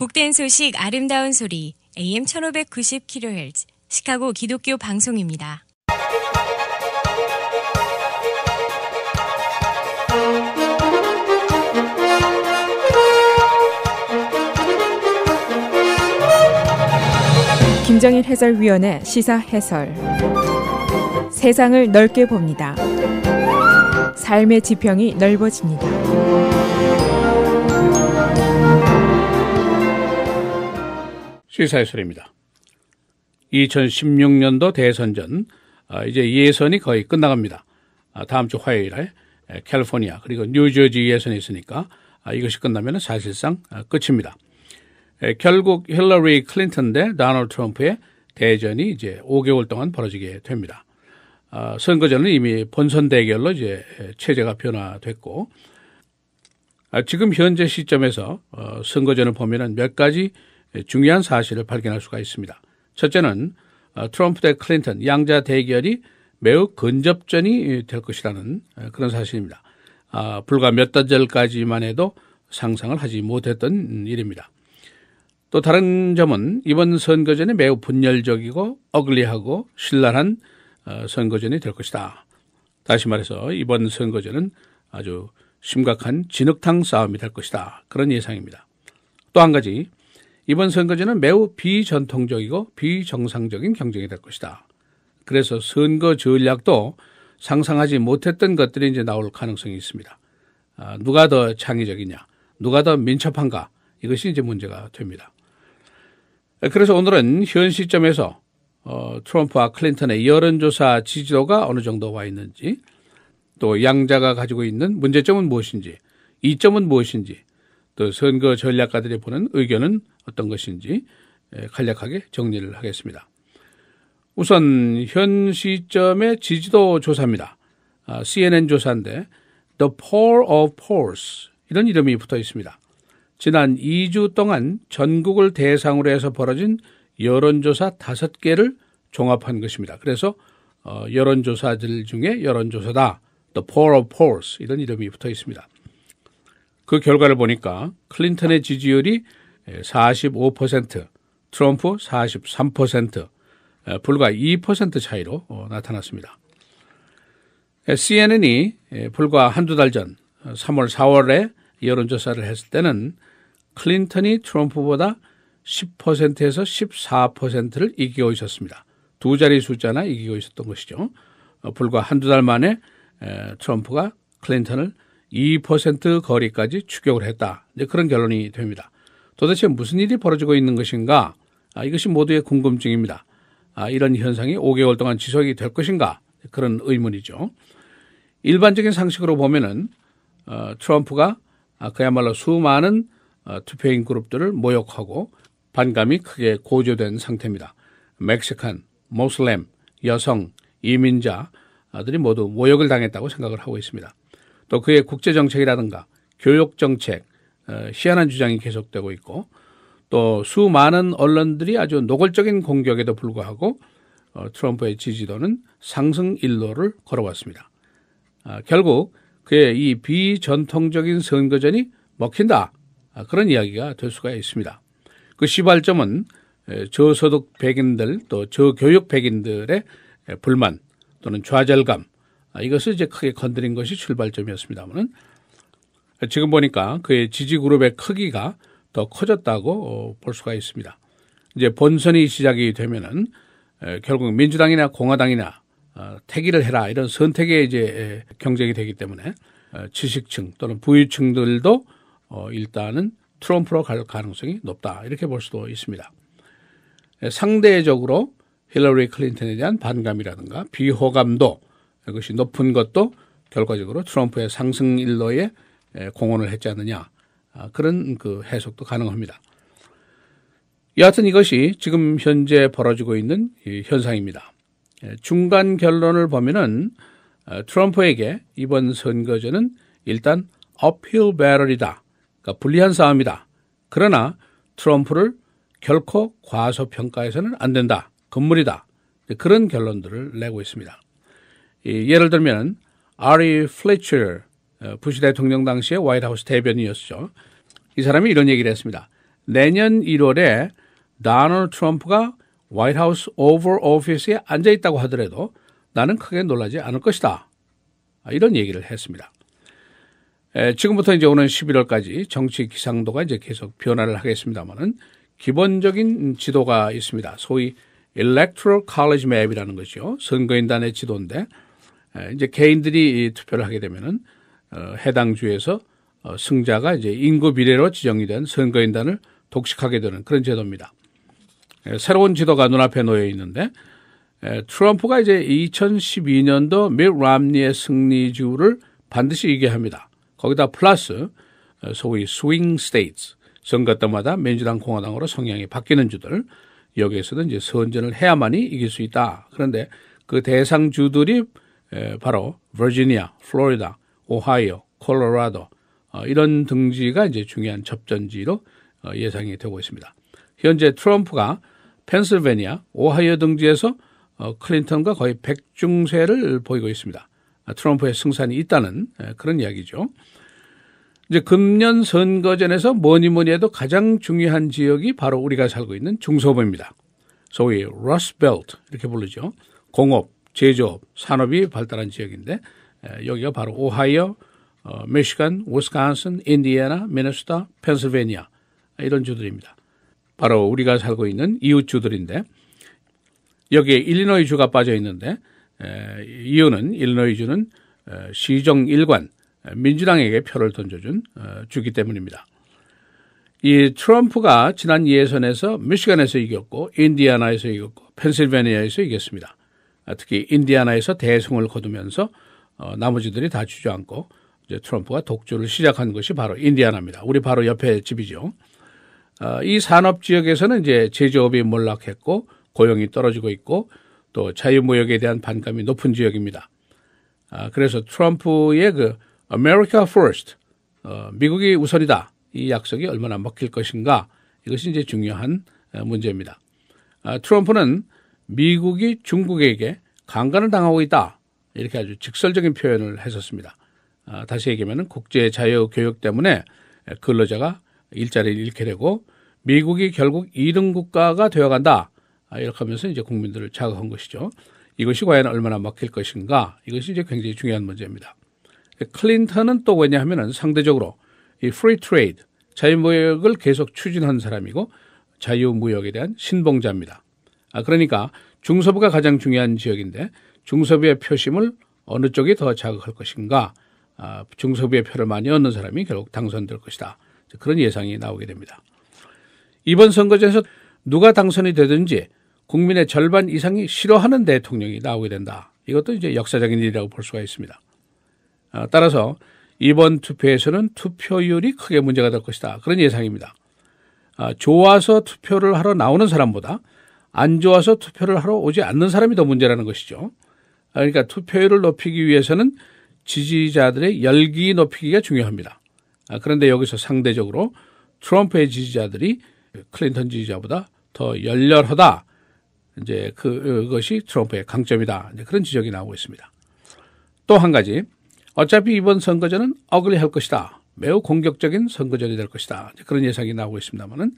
복된 소식 아름다운 소리 AM 1590kHz 시카고 기독교 방송입니다. 김정일 해설위원의 시사 해설. 세상을 넓게 봅니다. 삶의 지평이 넓어집니다. 시사 해설입니다. 2016년도 대선 전 이제 예선이 거의 끝나갑니다. 다음 주 화요일에 캘리포니아 그리고 뉴저지 예선이 있으니까 이것이 끝나면 사실상 끝입니다. 결국 힐러리 클린턴 대 도널드 트럼프의 대전이 이제 5개월 동안 벌어지게 됩니다. 선거전은 이미 본선 대결로 이제 체제가 변화됐고, 지금 현재 시점에서 선거전을 보면은 몇 가지 중요한 사실을 발견할 수가 있습니다. 첫째는 트럼프 대 클린턴 양자 대결이 매우 근접전이 될 것이라는 그런 사실입니다. 불과 몇 달 전까지만 해도 상상을 하지 못했던 일입니다. 또 다른 점은 이번 선거전이 매우 분열적이고 어글리하고 신랄한 선거전이 될 것이다. 다시 말해서 이번 선거전은 아주 심각한 진흙탕 싸움이 될 것이다. 그런 예상입니다. 또 한 가지, 이번 선거전은 매우 비전통적이고 비정상적인 경쟁이 될 것이다. 그래서 선거 전략도 상상하지 못했던 것들이 이제 나올 가능성이 있습니다. 누가 더 창의적이냐, 누가 더 민첩한가, 이것이 이제 문제가 됩니다. 그래서 오늘은 현 시점에서 트럼프와 클린턴의 여론조사 지지도가 어느 정도 와 있는지, 또 양자가 가지고 있는 문제점은 무엇인지, 이점은 무엇인지, 또 선거 전략가들이 보는 의견은 어떤 것인지 간략하게 정리를 하겠습니다. 우선 현 시점의 지지도 조사입니다. CNN 조사인데 The Poll of Polls 이런 이름이 붙어 있습니다. 지난 2주 동안 전국을 대상으로 해서 벌어진 여론조사 5개를 종합한 것입니다. 그래서 여론조사들 중에 여론조사다. The Poll of Polls 이런 이름이 붙어 있습니다. 그 결과를 보니까 클린턴의 지지율이 45%, 트럼프 43%, 불과 2% 차이로 나타났습니다. CNN이 불과 한두 달 전 3월, 4월에 여론조사를 했을 때는 클린턴이 트럼프보다 10%에서 14%를 이기고 있었습니다. 두 자리 숫자나 이기고 있었던 것이죠. 불과 한두 달 만에 트럼프가 클린턴을 2% 거리까지 추격을 했다. 이제 그런 결론이 됩니다. 도대체 무슨 일이 벌어지고 있는 것인가? 이것이 모두의 궁금증입니다. 이런 현상이 5개월 동안 지속이 될 것인가? 그런 의문이죠. 일반적인 상식으로 보면은 트럼프가 그야말로 수많은 투표인 그룹들을 모욕하고 반감이 크게 고조된 상태입니다. 멕시칸, 모슬렘, 여성, 이민자들이 모두 모욕을 당했다고 생각을 하고 있습니다. 또 그의 국제정책이라든가 교육정책, 희한한 주장이 계속되고 있고, 또 수많은 언론들이 아주 노골적인 공격에도 불구하고 트럼프의 지지도는 상승 일로를 걸어왔습니다. 결국 그의 이 비전통적인 선거전이 먹힌다. 그런 이야기가 될 수가 있습니다. 그 시발점은 저소득 백인들 또 저교육 백인들의 불만 또는 좌절감, 이것을 이제 크게 건드린 것이 출발점이었습니다만, 지금 보니까 그의 지지 그룹의 크기가 더 커졌다고 볼 수가 있습니다. 이제 본선이 시작이 되면은 결국 민주당이나 공화당이나 태기를 해라 이런 선택의 이제 경쟁이 되기 때문에 지식층 또는 부유층들도 일단은 트럼프로 갈 가능성이 높다 이렇게 볼 수도 있습니다. 상대적으로 힐러리 클린턴에 대한 반감이라든가 비호감도 이것이 높은 것도 결과적으로 트럼프의 상승 일로에 공헌을 했지 않느냐, 그런 그 해석도 가능합니다. 여하튼 이것이 지금 현재 벌어지고 있는 이 현상입니다. 중간 결론을 보면은 트럼프에게 이번 선거전은 일단 uphill battle이다. 그러니까 불리한 싸움이다. 그러나 트럼프를 결코 과소평가해서는 안 된다. 건물이다. 그런 결론들을 내고 있습니다. 예를 들면 아리 플래처 부시 대통령 당시의 화이트하우스 대변인이었죠. 이 사람이 이런 얘기를 했습니다. 내년 1월에 도널드 트럼프가 화이트하우스 오벌 오피스에 앉아 있다고 하더라도 나는 크게 놀라지 않을 것이다. 이런 얘기를 했습니다. 지금부터 이제 오는 11월까지 정치 기상도가 이제 계속 변화를 하겠습니다만은 기본적인 지도가 있습니다. 소위 Electoral College Map이라는 것이죠. 선거인단의 지도인데 이제 개인들이 투표를 하게 되면은 해당 주에서 승자가 이제 인구 비례로 지정이 된 선거인단을 독식하게 되는 그런 제도입니다. 새로운 지도가 눈앞에 놓여 있는데 트럼프가 이제 2012년도 밋 람니의 승리주를 반드시 이겨야 합니다. 거기다 플러스 소위 스윙 스테이트, 선거 때마다 민주당 공화당으로 성향이 바뀌는 주들, 여기에서는 이제 선전을 해야만이 이길 수 있다. 그런데 그 대상 주들이 바로 버지니아, 플로리다, 오하이오, 콜로라도 이런 등지가 이제 중요한 접전지로 예상이 되고 있습니다. 현재 트럼프가 펜실베니아, 오하이오 등지에서 클린턴과 거의 백중세를 보이고 있습니다. 트럼프의 승산이 있다는 그런 이야기죠. 이제 금년 선거전에서 뭐니 해도 가장 중요한 지역이 바로 우리가 살고 있는 중서부입니다. 소위 러스트벨트 이렇게 부르죠. 공업, 제조업, 산업이 발달한 지역인데 여기가 바로 오하이오, 미시간, 위스콘신, 인디애나, 미네소타, 펜실베니아 이런 주들입니다. 바로 우리가 살고 있는 이웃 주들인데 여기에 일리노이 주가 빠져 있는데 이유는 일리노이 주는 시정 일관 민주당에게 표를 던져준 주기 때문입니다. 이 트럼프가 지난 예선에서 미시간에서 이겼고 인디애나에서 이겼고 펜실베니아에서 이겼습니다. 특히 인디애나에서 대승을 거두면서 나머지들이 다 주저앉고 이제 트럼프가 독주를 시작한 것이 바로 인디애나입니다. 우리 바로 옆에 집이죠. 이 산업 지역에서는 이제 제조업이 몰락했고 고용이 떨어지고 있고 또 자유무역에 대한 반감이 높은 지역입니다. 그래서 트럼프의 그 America First, 미국이 우선이다. 이 약속이 얼마나 먹힐 것인가 이것이 이제 중요한 문제입니다. 트럼프는 미국이 중국에게 강간을 당하고 있다. 이렇게 아주 직설적인 표현을 했었습니다. 다시 얘기하면 국제자유교역 때문에 근로자가 일자리를 잃게 되고 미국이 결국 2등 국가가 되어간다. 이렇게 하면서 이제 국민들을 자극한 것이죠. 이것이 과연 얼마나 먹힐 것인가 이것이 이제 굉장히 중요한 문제입니다. 클린턴은 또 왜냐하면 상대적으로 이 free trade, 자유무역을 계속 추진한 사람이고 자유무역에 대한 신봉자입니다. 그러니까 중서부가 가장 중요한 지역인데 중서부의 표심을 어느 쪽이 더 자극할 것인가 중서부의 표를 많이 얻는 사람이 결국 당선될 것이다. 그런 예상이 나오게 됩니다. 이번 선거전에서 누가 당선이 되든지 국민의 절반 이상이 싫어하는 대통령이 나오게 된다. 이것도 이제 역사적인 일이라고 볼 수가 있습니다. 따라서 이번 투표에서는 투표율이 크게 문제가 될 것이다. 그런 예상입니다. 좋아서 투표를 하러 나오는 사람보다 안 좋아서 투표를 하러 오지 않는 사람이 더 문제라는 것이죠. 그러니까 투표율을 높이기 위해서는 지지자들의 열기 높이기가 중요합니다. 그런데 여기서 상대적으로 트럼프의 지지자들이 클린턴 지지자보다 더 열렬하다. 이제 그것이 트럼프의 강점이다. 이제 그런 지적이 나오고 있습니다. 또 한 가지, 어차피 이번 선거전은 어글리할 것이다. 매우 공격적인 선거전이 될 것이다. 이제 그런 예상이 나오고 있습니다만은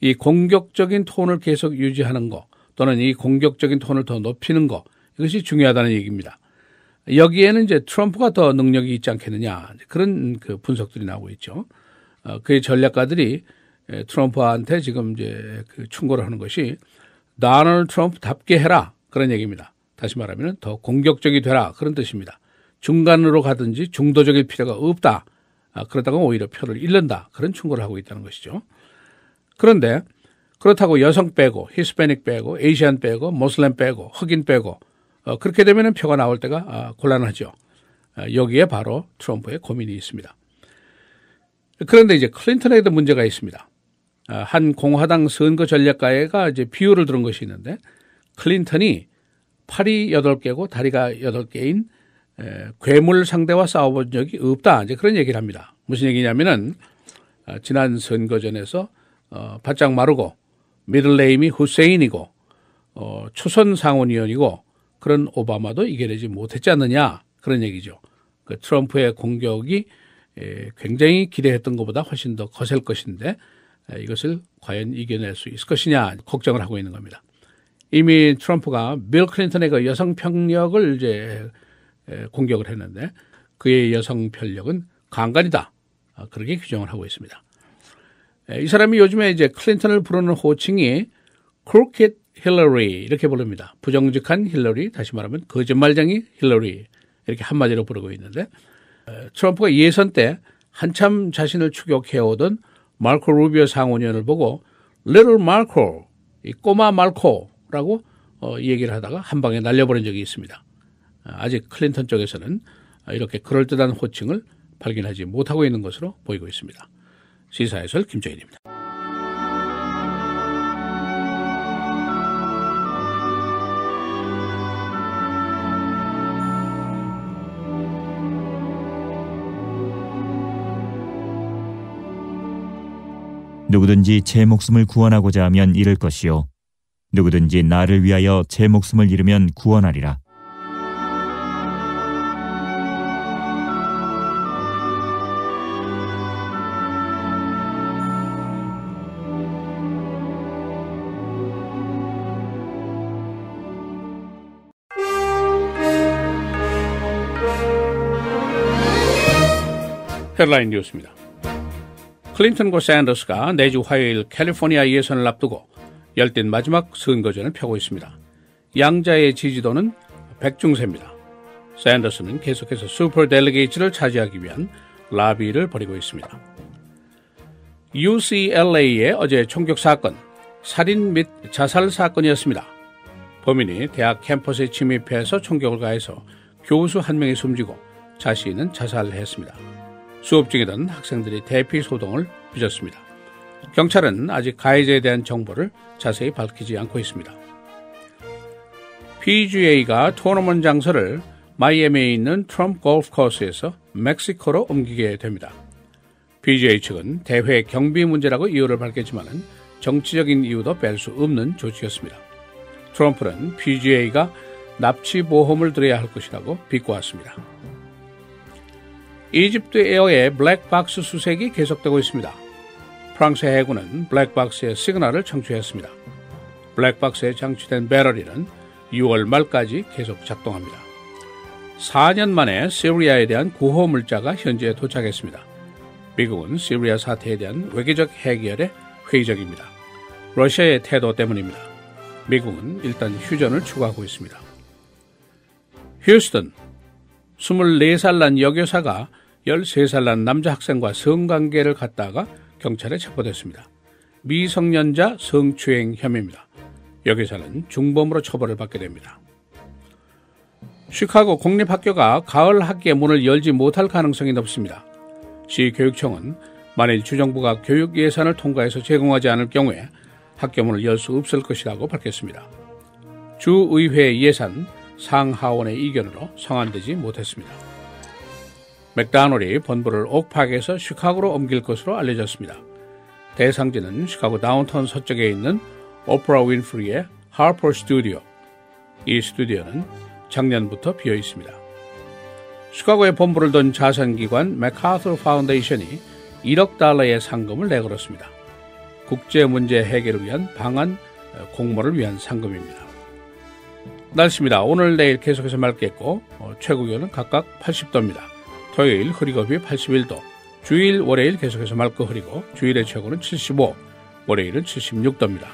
이 공격적인 톤을 계속 유지하는 거 또는 이 공격적인 톤을 더 높이는 거 이것이 중요하다는 얘기입니다. 여기에는 이제 트럼프가 더 능력이 있지 않겠느냐 그런 그 분석들이 나오고 있죠. 그의 전략가들이 트럼프한테 지금 이제 그 충고를 하는 것이 도널드 트럼프답게 해라 그런 얘기입니다. 다시 말하면 더 공격적이 되라 그런 뜻입니다. 중간으로 가든지 중도적일 필요가 없다. 그러다가 오히려 표를 잃는다. 그런 충고를 하고 있다는 것이죠. 그런데 그렇다고 여성 빼고 히스패닉 빼고 에이시안 빼고 모슬렘 빼고 흑인 빼고 그렇게 되면 표가 나올 때가 곤란하죠. 여기에 바로 트럼프의 고민이 있습니다. 그런데 이제 클린턴에도 문제가 있습니다. 한 공화당 선거 전략가가 이제 비유를 들은 것이 있는데 클린턴이 팔이 8개고 다리가 8개인 괴물 상대와 싸워본 적이 없다. 이제 그런 얘기를 합니다. 무슨 얘기냐면은 지난 선거전에서 바짝 마르고 미들네임이 후세인이고 초선 상원의원이고 그런 오바마도 이겨내지 못했지 않느냐 그런 얘기죠. 그 트럼프의 공격이 굉장히 기대했던 것보다 훨씬 더 거셀 것인데 이것을 과연 이겨낼 수 있을 것이냐 걱정을 하고 있는 겁니다. 이미 트럼프가 빌 클린턴의 그 여성 편력을 이제 공격을 했는데 그의 여성 편력은 강간이다. 그렇게 규정을 하고 있습니다. 이 사람이 요즘에 이제 클린턴을 부르는 호칭이 crooked 힐러리 이렇게 부릅니다. 부정직한 힐러리, 다시 말하면 거짓말쟁이 힐러리 이렇게 한마디로 부르고 있는데 트럼프가 예선 때 한참 자신을 추격해오던 마르코 루비오 상원의원을 보고 Little Marco, 이 꼬마 말코라고 얘기를 하다가 한 방에 날려버린 적이 있습니다. 아직 클린턴 쪽에서는 이렇게 그럴듯한 호칭을 발견하지 못하고 있는 것으로 보이고 있습니다. 시사해설 김정일입니다. 누구든지 제 목숨을 구원하고자 하면 잃을 것이요 누구든지 나를 위하여 제 목숨을 잃으면 구원하리라. 헤드라인 뉴스입니다. 클린턴과 샌더스가 내주 화요일 캘리포니아 예선을 앞두고 열띤 마지막 선거전을 펴고 있습니다. 양자의 지지도는 백중세입니다. 샌더스는 계속해서 슈퍼 델리게이츠를 차지하기 위한 라비를 벌이고 있습니다. UCLA의 어제 총격 사건, 살인 및 자살 사건이었습니다. 범인이 대학 캠퍼스에 침입해서 총격을 가해서 교수 한 명이 숨지고 자신은 자살을 했습니다. 수업 중이던 학생들이 대피 소동을 빚었습니다. 경찰은 아직 가해자에 대한 정보를 자세히 밝히지 않고 있습니다. PGA가 토너먼트 장소를 마이애미에 있는 트럼프 골프 코스에서 멕시코로 옮기게 됩니다. PGA 측은 대회 경비 문제라고 이유를 밝혔지만 정치적인 이유도 뺄 수 없는 조치였습니다. 트럼프는 PGA가 납치 보험을 들여야 할 것이라고 비꼬았습니다. 이집트 에어의 블랙박스 수색이 계속되고 있습니다. 프랑스 해군은 블랙박스의 시그널을 청취했습니다. 블랙박스에 장치된 배럴리는 6월 말까지 계속 작동합니다. 4년 만에 시리아에 대한 구호 물자가 현지에 도착했습니다. 미국은 시리아 사태에 대한 외교적 해결에 회의적입니다. 러시아의 태도 때문입니다. 미국은 일단 휴전을 추구하고 있습니다. 휴스턴, 24살 난 여교사가 13살 난 남자 학생과 성관계를 갖다가 경찰에 체포됐습니다. 미성년자 성추행 혐의입니다. 여교사는 중범으로 처벌을 받게 됩니다. 시카고 공립학교가 가을 학기에 문을 열지 못할 가능성이 높습니다. 시교육청은 만일 주정부가 교육 예산을 통과해서 제공하지 않을 경우에 학교 문을 열 수 없을 것이라고 밝혔습니다. 주의회 예산 상하원의 이견으로 성안되지 못했습니다. 맥도날드이 본부를 옥팍에서 시카고로 옮길 것으로 알려졌습니다. 대상지는 시카고 다운타운 서쪽에 있는 오프라 윈프리의 하퍼 스튜디오. 이 스튜디오는 작년부터 비어 있습니다. 시카고에 본부를 둔 자선기관 맥카터 파운데이션이 1억 달러의 상금을 내걸었습니다. 국제 문제 해결을 위한 방안 공모를 위한 상금입니다. 날씨입니다. 오늘 내일 계속해서 맑겠고 최고기온은 각각 80도입니다. 토요일 흐리고 비 81도, 주일 월요일 계속해서 맑고 흐리고 주일의 최고는 75, 월요일은 76도입니다.